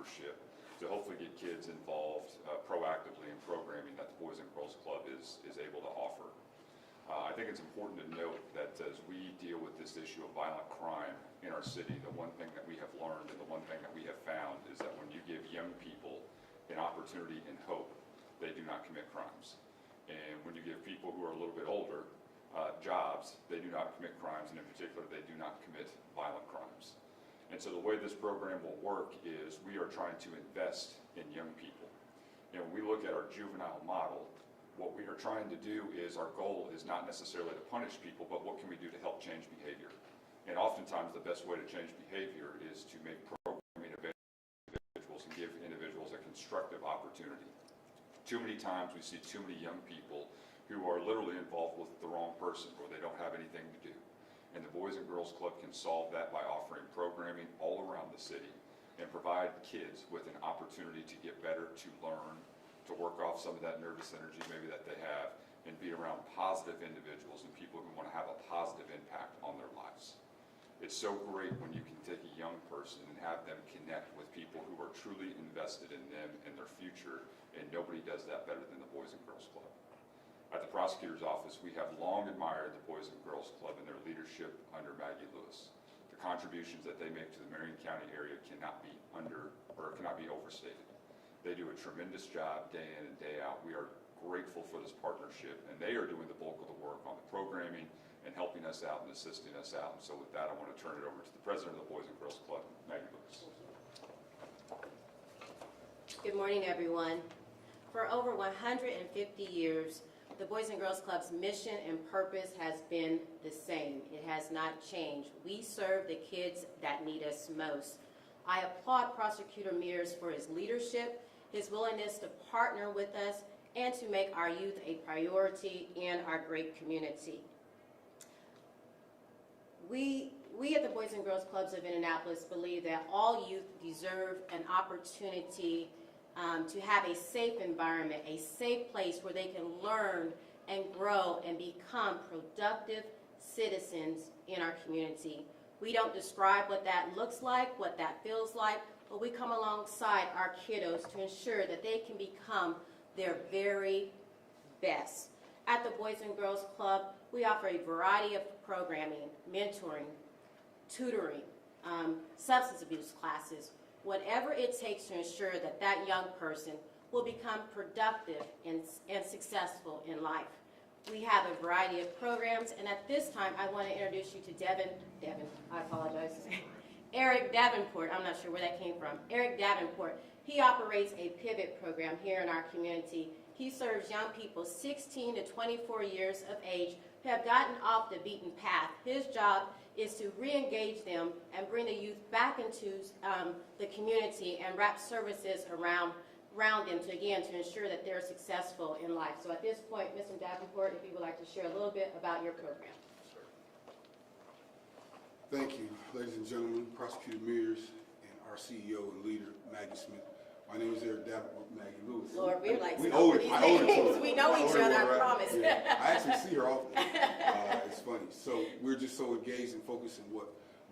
partnership to hopefully get kids involved proactively in programming that the Boys and Girls Club is able to offer. I think it's important to note that as we deal with this issue of violent crime in our city, the one thing that we have learned and the one thing that we have found is that when you give young people an opportunity and hope, they do not commit crimes. And when you give people who are a little bit older jobs, they do not commit crimes, and in particular, they do not commit violent crimes. And so the way this program will work is we are trying to invest in young people. And when we look at our juvenile model, what we are trying to do is our goal is not necessarily to punish people, but what can we do to help change behavior? And oftentimes the best way to change behavior is to make programming available to individuals and give individuals a constructive opportunity. Too many times we see too many young people who are literally involved with the wrong person or they don't have anything to do. And the Boys and Girls Club can solve that by offering programming all around the city and provide kids with an opportunity to get better, to learn, to work off some of that nervous energy maybe that they have, and be around positive individuals and people who want to have a positive impact on their lives. It's so great when you can take a young person and have them connect with people who are truly invested in them and their future, and nobody does that better than the Boys and Girls Club. At the Prosecutor's Office, we have long admired the Boys and Girls Club and their leadership under Maggie Lewis. The contributions that they make to the Marion County area cannot be overstated. They do a tremendous job day in and day out. We are grateful for this partnership, and they are doing the bulk of the work on the programming and helping us out and assisting us out. And so with that, I want to turn it over to the president of the Boys and Girls Club, Maggie Lewis. Good morning, everyone. For over 150 years, the Boys and Girls Club's mission and purpose has been the same. It has not changed. We serve the kids that need us most. I applaud Prosecutor Mears for his leadership, his willingness to partner with us, and to make our youth a priority in our great community. We at the Boys and Girls Clubs of Indianapolis believe that all youth deserve an opportunity to have a safe environment, a safe place where they can learn and grow and become productive citizens in our community. We don't describe what that looks like, what that feels like, but we come alongside our kiddos to ensure that they can become their very best. At the Boys and Girls Club, we offer a variety of programming, mentoring, tutoring, substance abuse classes, whatever it takes to ensure that that young person will become productive and successful in life. We have a variety of programs, and at this time, I want to introduce you to I apologize, Eric Davenport. I'm not sure where that came from. Eric Davenport. He operates a pivot program here in our community. He serves young people 16 to 24 years of age who have gotten off the beaten path. His job is to re-engage them and bring the youth back into the community and wrap services around them to ensure that they're successful in life. So at this point, Mr. Davenport, if you would like to share a little bit about your program. Thank you, ladies and gentlemen, Prosecutor Mears and our CEO and leader, Maggie Smith. My name is Eric Davenport, Maggie Lewis. Lord, we're like we owe it. I owe it to her. We know each other, I promise. Yeah. I actually see her often. It's funny. So we're just so engaged and focused on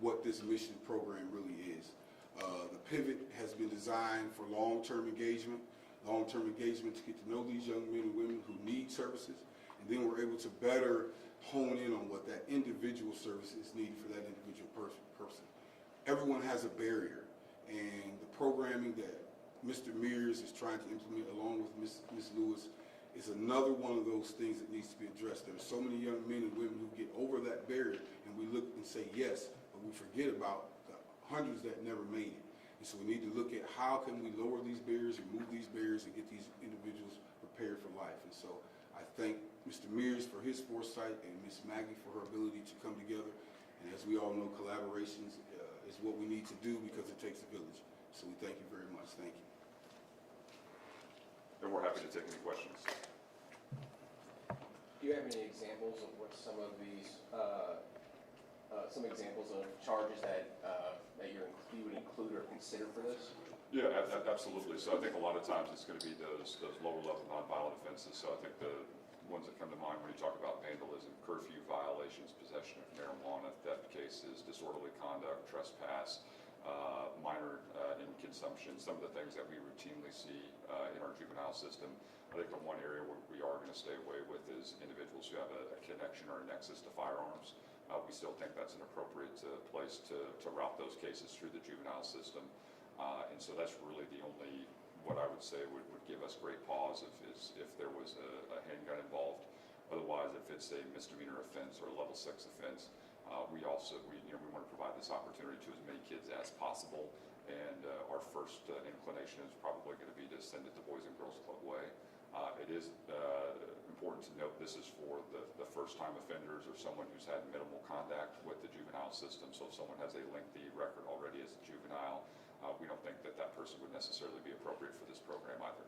what this mission program really is. The pivot has been designed for long-term engagement to get to know these young men and women who need services, and then we're able to better hone in on what that individual service is needed for that individual person. Everyone has a barrier, and the programming that Mr. Mears is trying to implement along with Ms. Lewis is another one of those things that needs to be addressed. There are so many young men and women who get over that barrier, and we look and say yes, but we forget about the hundreds that never made it. And so we need to look at how can we lower these barriers, remove these barriers, and get these individuals prepared for life. And so I thank Mr. Mears for his foresight and Ms. Maggie for her ability to come together. And as we all know, collaborations is what we need to do because it takes a village. So we thank you very much. Thank you. And we're happy to take any questions. Do you have any examples of what some of these, some examples of charges that you would include or consider for this? Yeah, absolutely. So I think a lot of times it's going to be those lower level nonviolent offenses. So I think the ones that come to mind when you talk about vandalism, curfew violations, possession of marijuana, theft cases, disorderly conduct, trespass, minor consumption, some of the things that we routinely see in our juvenile system. I think the one area where we are going to stay away with is individuals who have a connection or a nexus to firearms. We still think that's an appropriate place to route those cases through the juvenile system. And so that's really the only, what I would say would give us great pause if there was a handgun involved. Otherwise, if it's a misdemeanor offense or a level 6 offense, we want to provide this opportunity to as many kids as possible. And our first inclination is probably going to be to send it the Boys and Girls Club way. It is important to note this is for the first-time offenders or someone who's had minimal contact with the juvenile system. So if someone has a lengthy record already as a juvenile, we don't think that that person would necessarily be appropriate for this program either.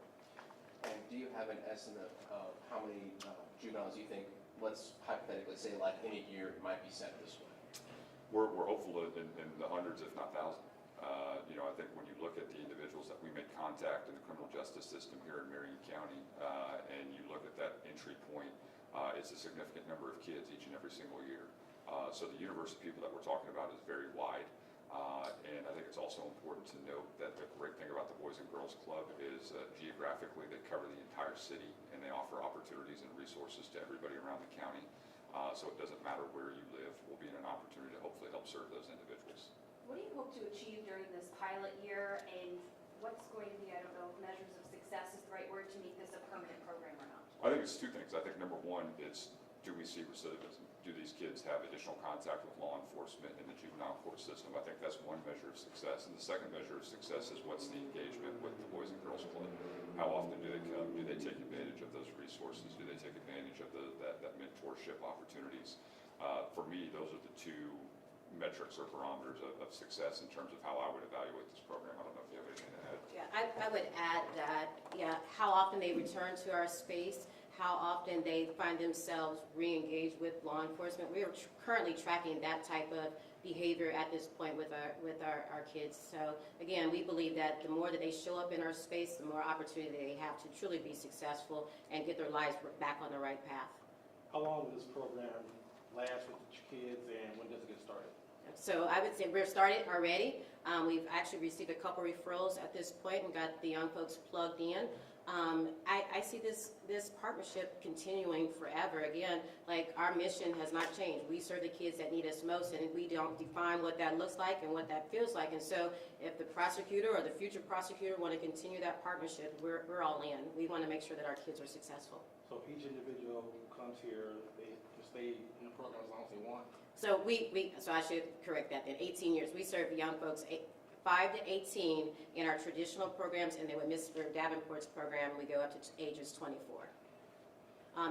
And do you have an estimate of how many juveniles you think, let's hypothetically say, like in a year, might be sent this way? We're hopeful in the hundreds, if not thousands. I think when you look at the individuals that we make contact in the criminal justice system here in Marion County, and you look at that entry point, it's a significant number of kids each and every single year. So the universe of people that we're talking about is very wide. And I think it's also important to note that the great thing about the Boys and Girls Club is geographically they cover the entire city, and they offer opportunities and resources to everybody around the county. So it doesn't matter where you live, we'll be in an opportunity to hopefully help serve those individuals. What do you hope to achieve during this pilot year, and what's going to be, I don't know, if measures of success is the right word, to make this a permanent program or not? I think it's two things. I think number one, it's do we see recidivism? Do these kids have additional contact with law enforcement in the juvenile court system? I think that's one measure of success. And the second measure of success is what's the engagement with the Boys and Girls Club? How often do they come? Do they take advantage of those resources? Do they take advantage of that mentorship opportunities? For me, those are the two metrics or barometers of success in terms of how I would evaluate this program. I don't know if you have anything to add. Yeah, I would add that, how often they return to our space, how often they find themselves re-engaged with law enforcement. We are currently tracking that type of behavior at this point with our kids. So again, we believe that the more that they show up in our space, the more opportunity they have to truly be successful and get their lives back on the right path. How long will this program last with the kids, and when does it get started? So I would say we're started already. We've actually received a couple referrals at this point and got the young folks plugged in. I see this partnership continuing forever. Again, like our mission has not changed. We serve the kids that need us most, and we don't define what that looks like and what that feels like. And so if the prosecutor or the future prosecutor want to continue that partnership, we're all in. We want to make sure that our kids are successful. So each individual who comes here, they can stay in the program as long as they want? So so I should correct that then. 18 years. We serve young folks 5 to 18 in our traditional programs, and then with Mr. Davenport's program, we go up to ages 24.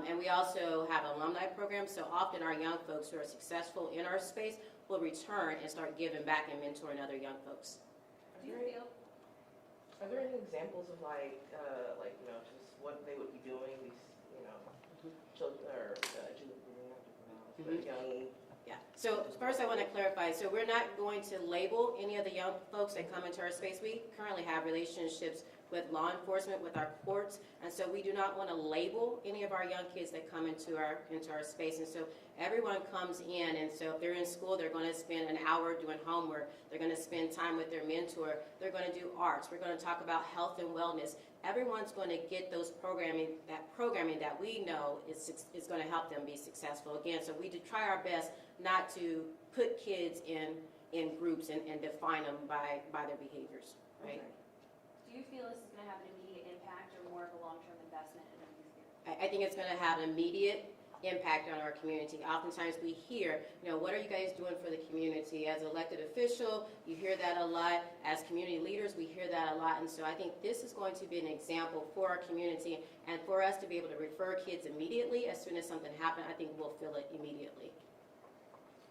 And we also have an alumni program, so often our young folks who are successful in our space will return and start giving back and mentoring other young folks. Do you feel? Are there any examples of just what they would be doing, these, children or juveniles, young? Yeah. So first I want to clarify, so we're not going to label any of the young folks that come into our space. We currently have relationships with law enforcement, with our courts, and so we do not want to label any of our young kids that come into our space. And so everyone comes in, and so if they're in school, they're going to spend an hour doing homework. They're going to spend time with their mentor. They're going to do arts. We're going to talk about health and wellness. Everyone's going to get those programming that we know is going to help them be successful. Again, so we do try our best not to put kids in groups and define them by their behaviors, right? Okay. Do you feel this is going to have an immediate impact or more of a long-term investment in the youth here? I think it's going to have an immediate impact on our community. Oftentimes we hear, what are you guys doing for the community? As an elected official, you hear that a lot. As community leaders, we hear that a lot. And so I think this is going to be an example for our community, and for us to be able to refer kids immediately as soon as something happens, I think we'll feel it immediately.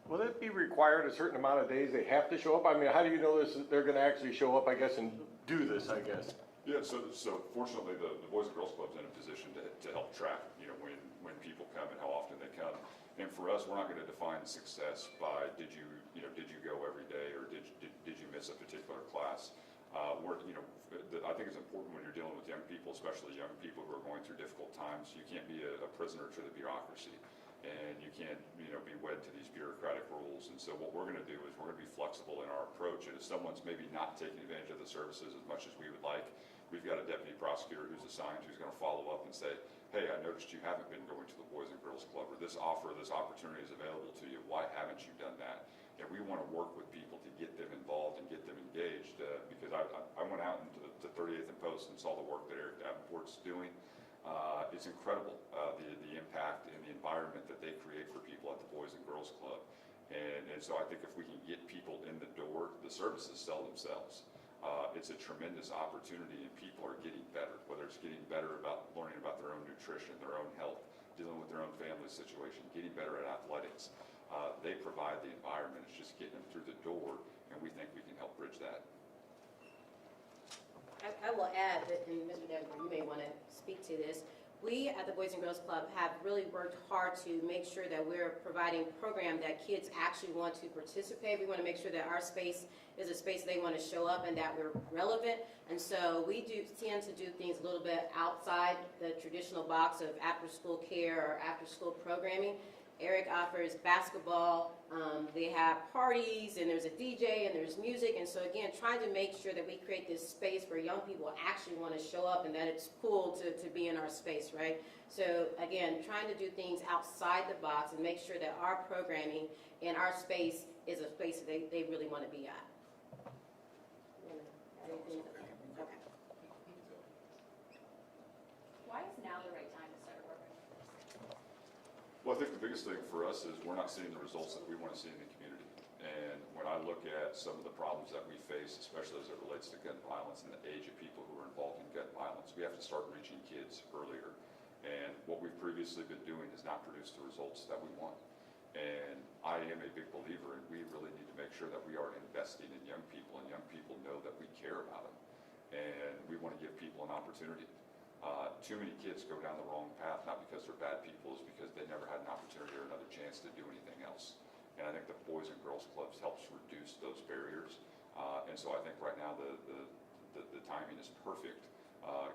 Will it be required a certain amount of days they have to show up? I mean, how do you know they're going to actually show up, I guess, and do this, I guess? Yeah, so fortunately, the Boys and Girls Club's in a position to help track, when people come and how often they come. And for us, we're not going to define success by did you go every day or did you miss a particular class. I think it's important when you're dealing with young people, especially young people who are going through difficult times. You can't be a prisoner to the bureaucracy. and you can't, be wed to these bureaucratic rules. And so what we're going to do is we're going to be flexible in our approach. And if someone's maybe not taking advantage of the services as much as we would like, we've got a deputy prosecutor who's assigned who's going to follow up and say, hey, I noticed you haven't been going to the Boys and Girls Club, or this opportunity is available to you. Why haven't you done that? And we want to work with people to get them involved and get them engaged, because I went out into the 38th and Post and saw the work that Eric Davenport's doing. It's incredible, the impact and the environment that they create for people at the Boys and Girls Club. And so I think if we can get people in the door, the services sell themselves. It's a tremendous opportunity, and people are getting better, whether it's getting better about learning about their own nutrition, their own health, dealing with their own family situation, getting better at athletics. They provide the environment. It's just getting them through the door, and we think we can help bridge that. I will add that, and Mr. Davenport, you may want to speak to this. We at the Boys and Girls Club have really worked hard to make sure that we're providing a program that kids actually want to participate. We want to make sure that our space is a space they want to show up and that we're relevant. And so we tend to do things a little bit outside the traditional box of after-school care or after-school programming. Eric offers basketball, they have parties, and there's a DJ, and there's music, and so again, trying to make sure that we create this space where young people actually want to show up and that it's cool to be in our space, right? So again, trying to do things outside the box and make sure that our programming and our space is a space that they really want to be at. Okay. Why is now the right time to start working? Well, I think the biggest thing for us is we're not seeing the results that we want to see in the community. And when I look at some of the problems that we face, especially as it relates to gun violence and the age of people who are involved in gun violence, we have to start reaching kids earlier. And what we've previously been doing has not produced the results that we want. And I am a big believer, and we really need to make sure that we are investing in young people, and young people know that we care about them. And we want to give people an opportunity. Too many kids go down the wrong path, not because they're bad people, it's because they never had an opportunity or another chance to do anything else. And I think the Boys and Girls Clubs helps reduce those barriers. And so I think right now the timing is perfect,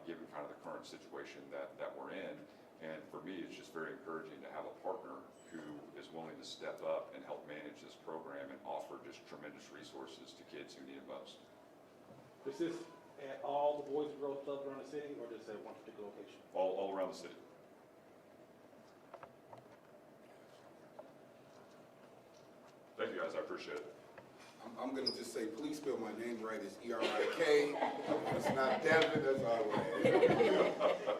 given kind of the current situation that we're in. And for me, it's just very encouraging to have a partner who is willing to step up and help manage this program and offer just tremendous resources to kids who need it most. Is this at all the Boys and Girls Clubs around the city, or just at one particular location? All around the city. Thank you, guys. I appreciate it. I'm going to just say, please spell my name right. It's E-R-I-K. It's not Devin. That's all right.